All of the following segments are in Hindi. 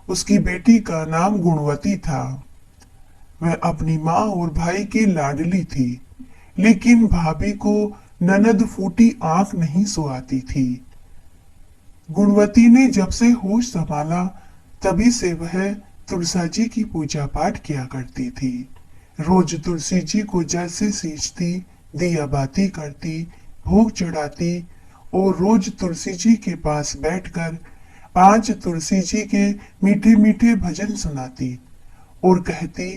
उसकी बेटी का नाम गुणवती था। वह अपनी माँ और भाई की लाडली थी, लेकिन भाभी को ननद फूटी आंख नहीं सुहाती थी। गुणवती ने जब से होश संभाला, तभी से वह तुलसा जी की पूजा पाठ किया करती थी। रोज तुलसी जी को जल से सींचती, दिया बाती करती, भोग चढ़ाती और रोज तुलसी जी के पास बैठकर 5 तुलसी जी के मीठे मीठे भजन सुनाती और कहती,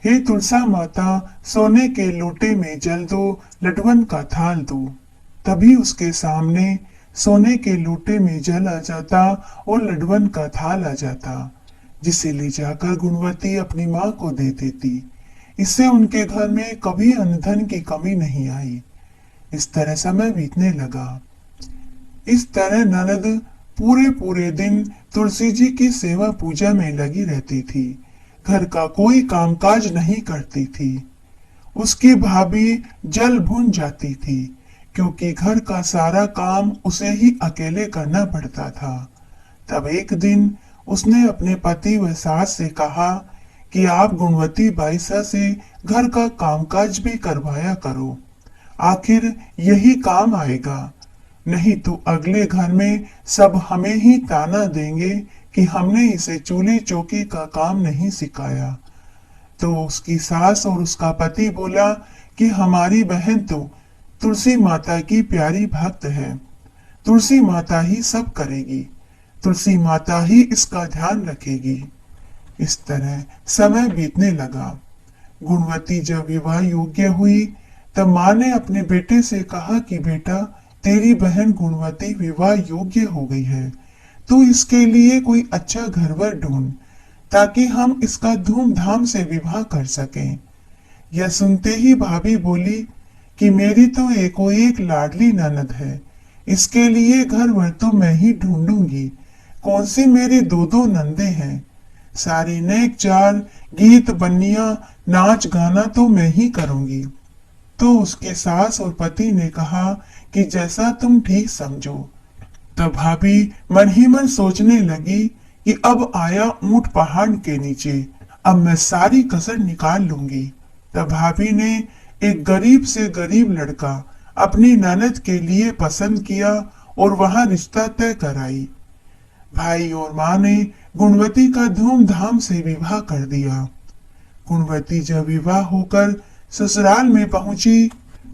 हे तुलसा माता, सोने के लोटे में जल दो, लडवन का थाल दो। तभी उसके सामने सोने के लोटे में जल आ जाता और लडवन का थाल आ जाता, जिसे ले जाकर गुणवती अपनी माँ को दे देती। इससे उनके घर में कभी अन्न धन की कमी नहीं आई। इस तरह समय बीतने लगा। इस तरह ननद पूरे पूरे दिन तुलसी जी की सेवा पूजा में लगी रहती थी। घर का कोई कामकाज नहीं करती थी। उसकी भाभी जल भून जाती थी, क्योंकि घर का सारा काम उसे ही अकेले करना पड़ता था। तब एक दिन उसने अपने पति व सास से कहा कि आप गुणवती बाईसा से घर का कामकाज भी करवाया करो। आखिर यही काम आएगा, नहीं तो अगले घर में सब हमें ही ताना देंगे कि हमने इसे चूल्हे चौकी का काम नहीं सिखाया। तो उसकी सास और उसका पति बोला कि हमारी बहन तो तुलसी माता की प्यारी भक्त है, तुलसी माता ही सब करेगी, तुलसी माता ही इसका ध्यान रखेगी। इस तरह समय बीतने लगा। गुणवती जब विवाह योग्य हुई, तब माँ ने अपने बेटे से कहा कि बेटा, तेरी बहन गुणवती विवाह योग्य हो गई है, तू इसके लिए कोई अच्छा घरवर ढूंढ, ताकि हम इसका धूमधाम से विवाह कर सकें। यह सुनते ही भाभी बोली कि मेरी तो एको एक लाडली ननद है, इसके लिए घरवर तो मैं ही ढूंढूंगी। कौन सी मेरी दो दो नंदे हैं, सारी नेक चार, गीत बन्निया, नाच गाना तो मैं ही करूंगी। तो उसके सास और पति ने कहा कि जैसा तुम ठीक समझो। तब भाभी मन ही मन सोचने लगी कि अब आया ऊंट पहाड़ के नीचे, अब मैं सारी कसर निकाल लूंगी। तब भाभी ने एक गरीब से गरीब लड़का अपनी ननद के लिए पसंद किया और वहां रिश्ता तय कराई। भाई और माँ ने गुणवती का धूमधाम से विवाह कर दिया। गुणवती जब विवाह होकर ससुराल में पहुंची,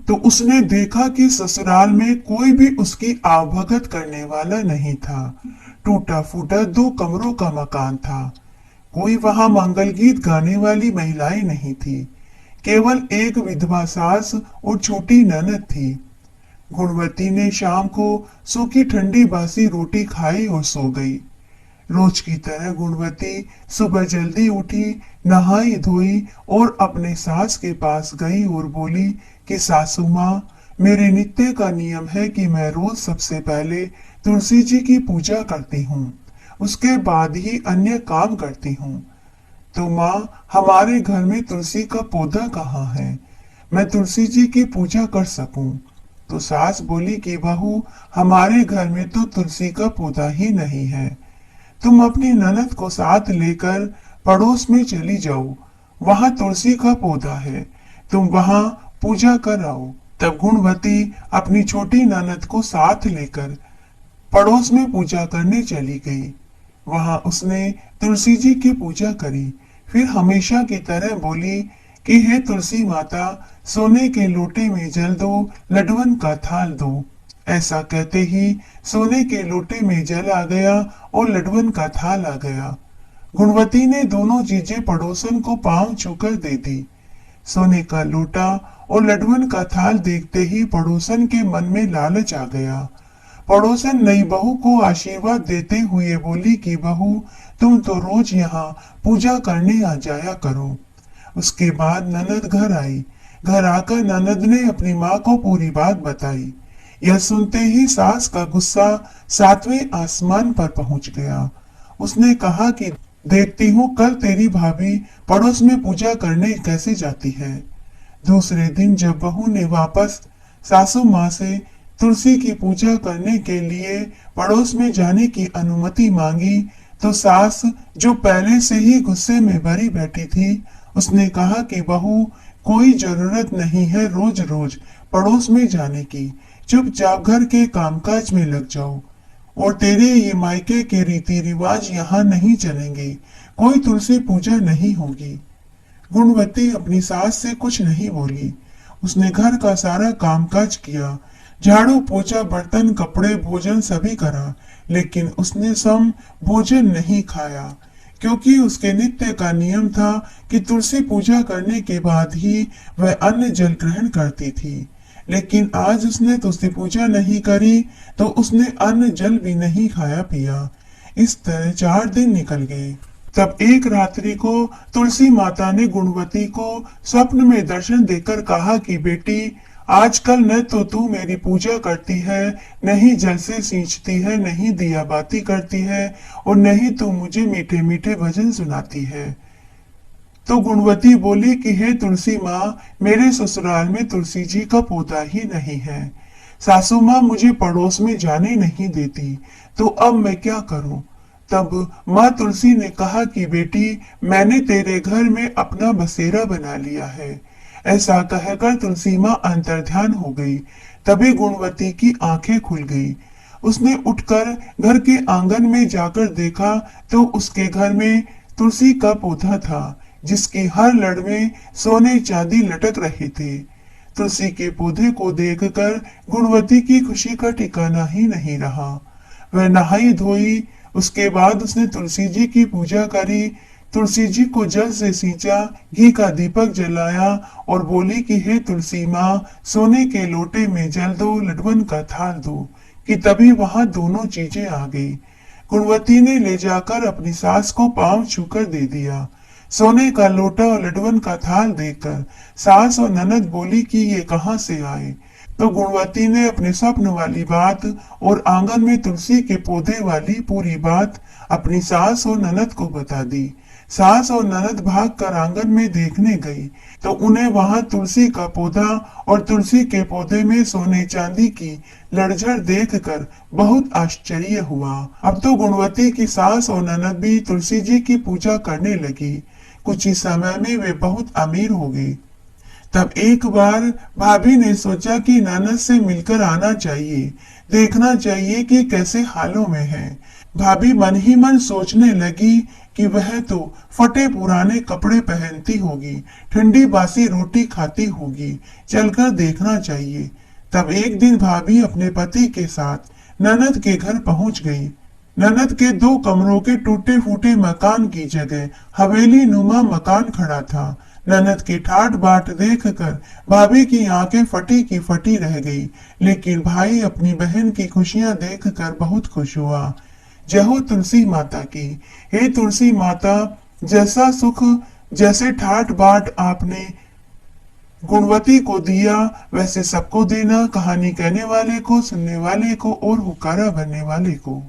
तो उसने देखा कि ससुराल में कोई भी उसकी आवभगत करने वाला नहीं था। टूटा फूटा 2 कमरों का मकान था। कोई वहां मंगल गीत गाने वाली महिलाएं नहीं थी। केवल एक विधवा सास और छोटी ननद थी। गुणवती ने शाम को सूखी ठंडी बासी रोटी खाई और सो गई। रोज की तरह गुणवती सुबह जल्दी उठी, नहाई धोई और अपने सास के पास गई और बोली कि सासू माँ, मेरे नित्य का नियम है कि मैं रोज सबसे पहले तुलसी जी की पूजा करती हूँ, उसके बाद ही अन्य काम करती हूँ। तो माँ, हमारे घर में तुलसी का पौधा कहाँ है, मैं तुलसी जी की पूजा कर सकूं। तो सास बोली कि बहू, हमारे घर में तो तुलसी का पौधा ही नहीं है, तुम अपनी ननद को साथ लेकर पड़ोस में चली जाओ, वहां तुलसी का पौधा है, तुम वहां पूजा कर आओ। तब गुणवती अपनी छोटी ननद को साथ लेकर पड़ोस में पूजा करने चली गई। वहां उसने तुलसी जी की पूजा करी। फिर हमेशा की तरह बोली कि हे तुलसी माता, सोने के लोटे में जल दो, लडवन का थाल दो। ऐसा कहते ही सोने के लोटे में जल आ गया और लडवन का थाल आ गया। गुणवती ने दोनों चीजें पड़ोसन को पांव छूकर दे दी। सोने का लोटा और लडवन का थाल देखते ही पड़ोसन के मन में लालच आ गया। पड़ोसन नई बहू को आशीर्वाद देते हुए बोली कि बहू, तुम तो रोज यहाँ पूजा करने आ जाया करो। उसके बाद ननद घर आई। घर आकर ननद ने अपनी माँ को पूरी बात बताई। यह सुनते ही सास का गुस्सा 7वें आसमान पर पहुंच गया। उसने कहा कि देखती हूँ कल तेरी भाभी पड़ोस में पूजा करने कैसे जाती है। दूसरे दिन जब बहू ने वापस सासू माँ से तुलसी की पूजा करने के लिए पड़ोस में जाने की अनुमति मांगी, तो सास, जो पहले से ही गुस्से में भरी बैठी थी, उसने कहा कि बहू, कोई जरूरत नहीं है रोज रोज पड़ोस में जाने की। चुपचाप घर के कामकाज में लग जाओ। और तेरे ये मायके के रीति रिवाज यहाँ नहीं चलेंगे। कोई तुलसी पूजा नहीं होगी। गुणवती अपनी सास से कुछ नहीं बोली। उसने घर का सारा कामकाज किया, झाड़ू पोछा, बर्तन, कपड़े, भोजन सभी करा, लेकिन उसने सम भोजन नहीं खाया, क्योंकि उसके नित्य का नियम था कि तुलसी पूजा करने के बाद ही वह अन्न जल ग्रहण करती थी। लेकिन आज उसने तुलसी पूजा नहीं करी, तो उसने अन्न जल भी नहीं खाया पिया। इस तरह 4 दिन निकल गए। तब एक रात्रि को तुलसी माता ने गुणवती को स्वप्न में दर्शन देकर कहा कि बेटी, आजकल न तो तू मेरी पूजा करती है, न ही जल से सींचती है, न ही दिया बाती करती है, और न ही तू मुझे मीठे मीठे भजन सुनाती है। तो गुणवती बोली कि हे तुलसी माँ, मेरे ससुराल में तुलसी जी का पौधा ही नहीं है। सासू माँ मुझे पड़ोस में जाने नहीं देती, तो अब मैं क्या करूं? तब माँ तुलसी ने कहा कि बेटी, मैंने तेरे घर में अपना बसेरा बना लिया है। ऐसा कहकर तुलसी माँ अंतर्ध्यान हो गई। तभी गुणवती की आंखें खुल गई। उसने उठकर घर के आंगन में जाकर देखा, तो उसके घर में तुलसी का पौधा था, जिसकी हर लड़ में सोने चांदी लटक रहे थे। तुलसी के पौधे को देखकर गुणवती की खुशी का ठिकाना ही नहीं रहा। वह नहाई धोई, उसके बाद उसने तुलसी जी की पूजा करी, तुलसी जी को जल से सींचा, घी का दीपक जलाया और बोली कि हे तुलसी माँ, सोने के लोटे में जल दो, लडवन का थाल दो। कि तभी वहां दोनों चीजें आ गई। गुणवती ने ले जाकर अपनी सास को पांव छूकर दे दिया। सोने का लोटा और लडवन का थाल देकर सास और ननद बोली कि ये कहाँ से आए। तो गुणवती ने अपने स्वप्न वाली बात और आंगन में तुलसी के पौधे वाली पूरी बात अपनी सास और ननद को बता दी। सास और ननद भागकर आंगन में देखने गई, तो उन्हें वहां तुलसी का पौधा और तुलसी के पौधे में सोने चांदी की लड़झड़ देखकर बहुत आश्चर्य हुआ। अब तो गुणवती की सास और ननद भी तुलसी जी की पूजा करने लगी। कुछ ही समय में वे बहुत अमीर हो गई। तब एक बार भाभी ने सोचा कि ननद से मिलकर आना चाहिए, देखना चाहिए कि कैसे हालों में है। भाभी मन ही मन सोचने लगी कि वह तो फटे पुराने कपड़े पहनती होगी, ठंडी बासी रोटी खाती होगी, चलकर देखना चाहिए। तब एक दिन भाभी अपने पति के साथ ननद के घर पहुंच गई। ननद के 2 कमरों के टूटे फूटे मकान की जगह हवेली नुमा मकान खड़ा था। ननद की ठाट बाट देखकर भाभी की आंखें फटी की फटी रह गई, लेकिन भाई अपनी बहन की खुशियां देखकर बहुत खुश हुआ। जय हो तुलसी माता की। हे तुलसी माता, जैसा सुख, जैसे ठाट बाट आपने गुणवती को दिया, वैसे सबको देना। कहानी कहने वाले को, सुनने वाले को और हुक्कारा भरने वाले को।